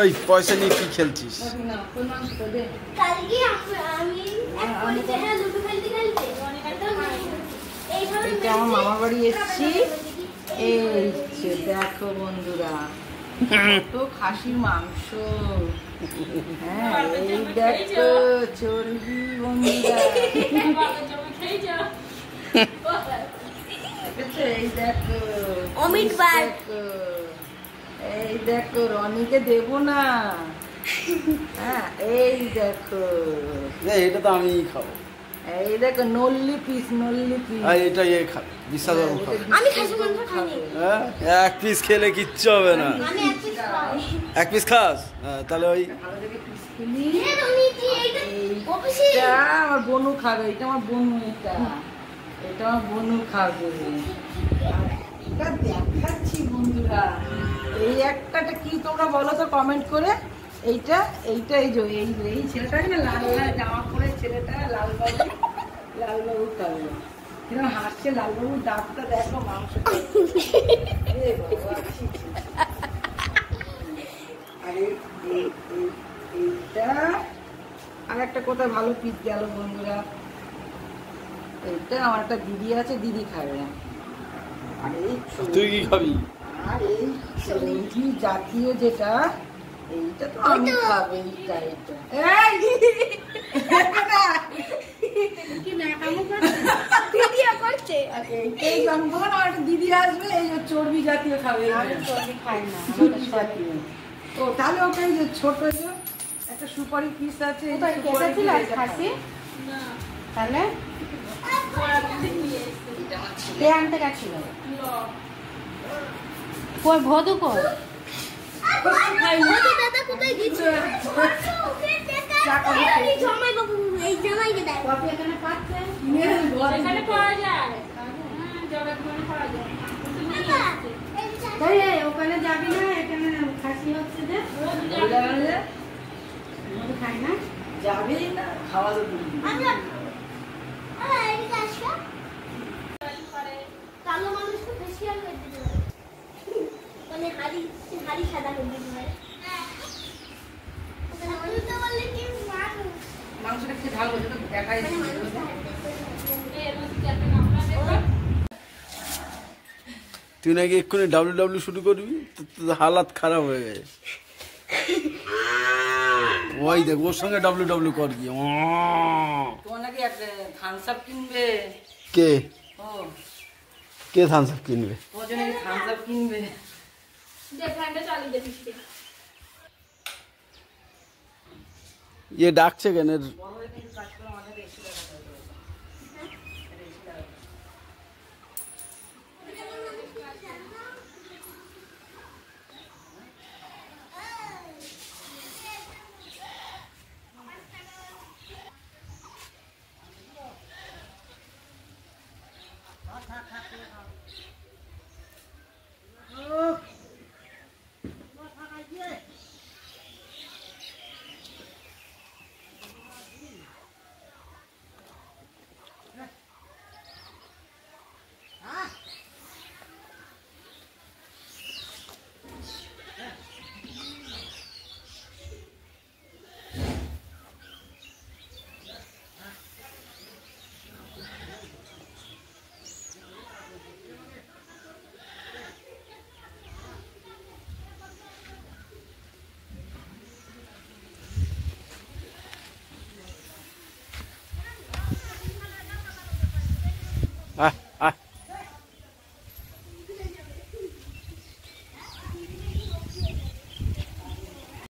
ওই পয়সা নিয়ে কি খেলছিস? আমার মামার বাড়ি এসেছি। এই দেখো বন্ধুরা, কত খাসির মাংস। হ্যাঁ, এই দেখো চর্বি বন্ধুরা। এই দেখো অমিত ভাই, এই দেখো রনিকে দেবো না। হ্যাঁ, এই দেখো এটা তো আমি খাবো। এই দেখো নল্লি পিস, নল্লি পিস। এটা খাবে বিশ্বাস করো, আমি খাসি মাংস খাই না। এক পিস খেলে কিচ্ছু হবে না। আমি এক পিস খাই। এক পিস খাস? তাহলে ওই এটা আমার বনু খাবে, এটা আমার বনু, এটা আমার বনু খাবে। এটা দেখাচ্ছি বন্ধুরা। এই একটা কি তোমরা বলো তো কমেন্ট করে। এইটা এই যে এই ছেলেটা না, লাল লাল জামা পরে ছেলেটা, লালবাবু খাবে। কিরকম হাসছে লালবাবুর দাঁতটা দেখো, মাংস। আর এইটা আর একটা কোথায় ভালো পিস গেল বন্ধুরা। এইটা আমার একটা দিদি আছে, দিদি খাবে না। আর এই তুই কি খাবি? আর এই সবজি জাতীয় যেটা, এইটা তো আমি খাবো। এইটা এইটাই জানবো না। একটা দিদি আসবে, এই যে চর্বি জাতীয় খাবে। চর্বি খাই না। চর্বি জাতীয়। ও তাহলে ওকে যে ছোট একটা সুপারি পিস আছে, খাসি তাহলে কে আনতে গেছিল? কই ভদু কই? দাদা কোথায় গেছে? জামাই বাবু, এই জামাইকে দেখ। কপি এখানে পাচ্ছে? এখানে পাওয়া যায়। জগৎখানে পাওয়া যায়। এই ওখানে যাবি না, এখানে খাসি হচ্ছে যে খাই না, যাবে না, খাওয়া যাবে। কালো মানুষ তো ফেসিয়াল করে দিতে হয়, মানে হাড়ি সাদা করে দিতে হয়। মাংসটা খেয়ে ঝাল হচ্ছে তো দেখাই। তুই নাকি এক্ষুনি ডাব্লিউ শুরু করবি, তো হালাত খারাপ হয়ে গেছে। ওই দেখ, ওর সঙ্গে ডাব্লিউ কর গিয়ে। তোমার নাকি থামস আপ কিনবে? কে ও কে থামস আপ কিনবে? তোমার জন্য থামস আপ কিনবে। ইয়ে ডাকছে কেন? Ah.